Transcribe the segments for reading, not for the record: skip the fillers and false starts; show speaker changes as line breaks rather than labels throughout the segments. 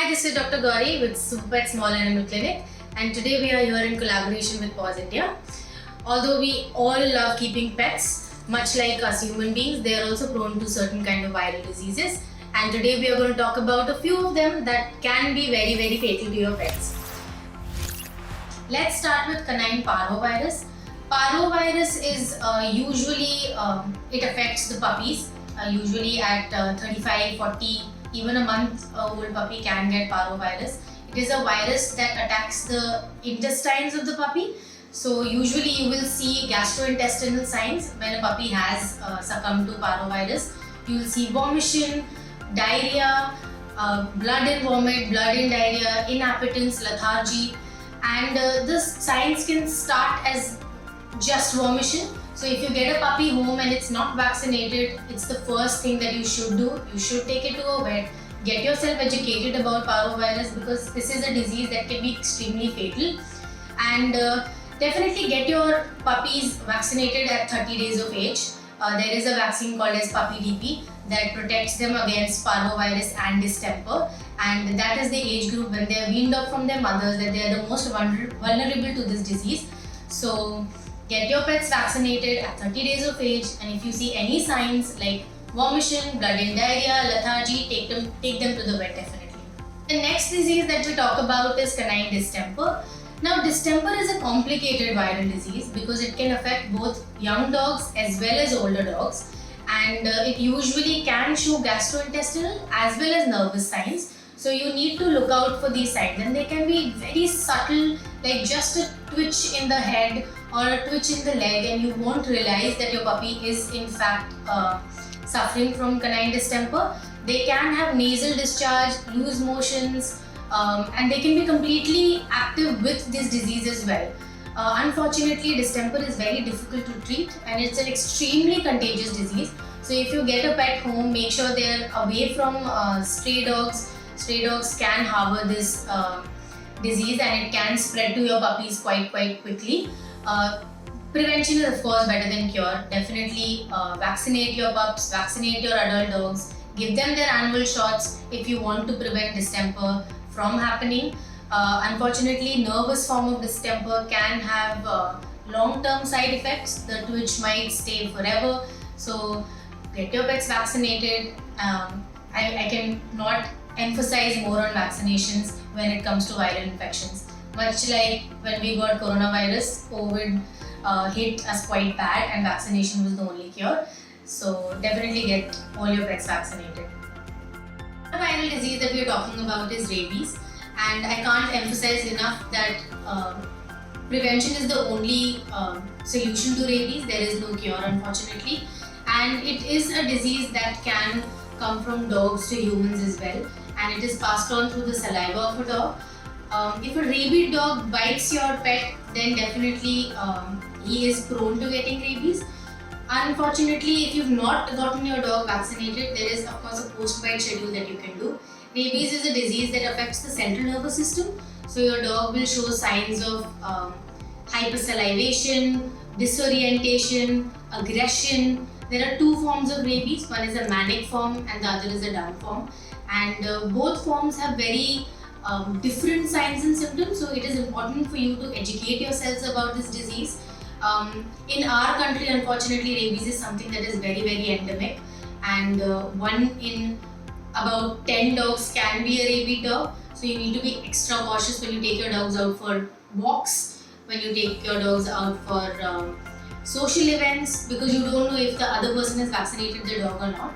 Hi, this is Dr. Gauri with Super Pet Small Animal Clinic, and today we are here in collaboration with Paws India. Although we all love keeping pets, much like us human beings, they are also prone to certain kind of viral diseases. And today we are going to talk about a few of them that can be very, very fatal to your pets. Let's start with canine parvovirus. Parvovirus is usually, it affects the puppies, usually at 35, 40, even a month-old puppy can get parvovirus. It is a virus that attacks the intestines of the puppy. So usually you will see gastrointestinal signs when a puppy has succumbed to parvovirus. You will see vomition, diarrhea, blood in vomit, blood in diarrhea, inappetence, lethargy, and the signs can start as just vomition. So if you get a puppy home and it's not vaccinated, it's the first thing that you should do. You should take it to a vet, get yourself educated about parvovirus because this is a disease that can be extremely fatal. And definitely get your puppies vaccinated at 30 days of age. There is a vaccine called as Puppy DP that protects them against parvovirus and distemper, and that is the age group when they are weaned off from their mothers that they are the most vulnerable to this disease. So get your pets vaccinated at 30 days of age, and if you see any signs like vomition, blood in diarrhea, lethargy, take them to the vet definitely. The next disease that we talk about is canine distemper. Now, distemper is a complicated viral disease because it can affect both young dogs as well as older dogs, and it usually can show gastrointestinal as well as nervous signs. So you need to look out for these signs, and they can be very subtle, like just a twitch in the head or a twitch in the leg, and you won't realize that your puppy is in fact suffering from canine distemper. They can have nasal discharge, loose motions, and they can be completely active with this disease as well. Unfortunately, distemper is very difficult to treat and it's an extremely contagious disease. So if you get a pet home, make sure they're away from stray dogs. Stray dogs can harbor this disease and it can spread to your puppies quite quickly. Prevention is of course better than cure. Definitely vaccinate your pups, vaccinate your adult dogs, give them their annual shots if you want to prevent distemper from happening. Unfortunately, nervous form of distemper can have long-term side effects. The twitch might stay forever. So get your pets vaccinated. I can not emphasize more on vaccinations when it comes to viral infections. Much like when we got coronavirus, COVID hit us quite bad and vaccination was the only cure. So definitely get all your pets vaccinated. The viral disease that we are talking about is rabies, and I can't emphasize enough that prevention is the only solution to rabies. There is no cure, unfortunately, and it is a disease that can come from dogs to humans as well, and it is passed on through the saliva of a dog. If a rabid dog bites your pet, then definitely he is prone to getting rabies. Unfortunately, if you've not gotten your dog vaccinated, there is of course a post-bite schedule that you can do. Rabies is a disease that affects the central nervous system, so your dog will show signs of hypersalivation, disorientation, aggression. There are two forms of rabies. One is a manic form and the other is a down form, and both forms have very different signs and symptoms, so it is important for you to educate yourselves about this disease. In our country, unfortunately, rabies is something that is very endemic, and one in about 10 dogs can be a rabid dog. So you need to be extra cautious when you take your dogs out for walks, when you take your dogs out for social events, because you don't know if the other person has vaccinated their dog or not.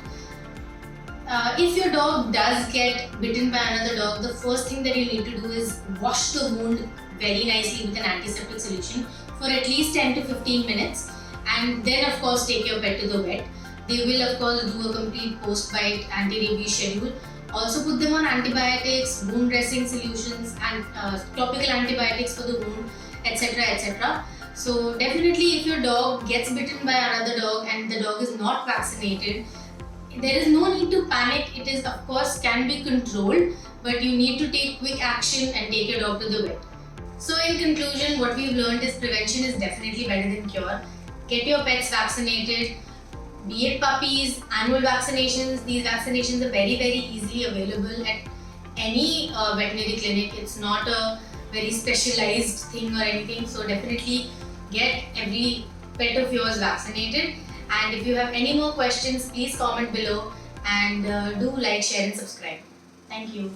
If your dog does get bitten by another dog, the first thing that you need to do is wash the wound very nicely with an antiseptic solution for at least 10 to 15 minutes, and then of course take your pet to the vet. They will of course do a complete post-bite anti-rabies schedule. Also put them on antibiotics, wound dressing solutions, and topical antibiotics for the wound, etc. So definitely if your dog gets bitten by another dog and the dog is not vaccinated, there is no need to panic. It is of course can be controlled, but you need to take quick action and take your dog to the vet. So in conclusion, what we've learned is prevention is definitely better than cure. Get your pets vaccinated. be it puppies, annual vaccinations. These vaccinations are very easily available at any veterinary clinic. It's not a very specialized thing or anything. So definitely get every pet of yours vaccinated. And if you have any more questions, please comment below and do like, share and subscribe. Thank you.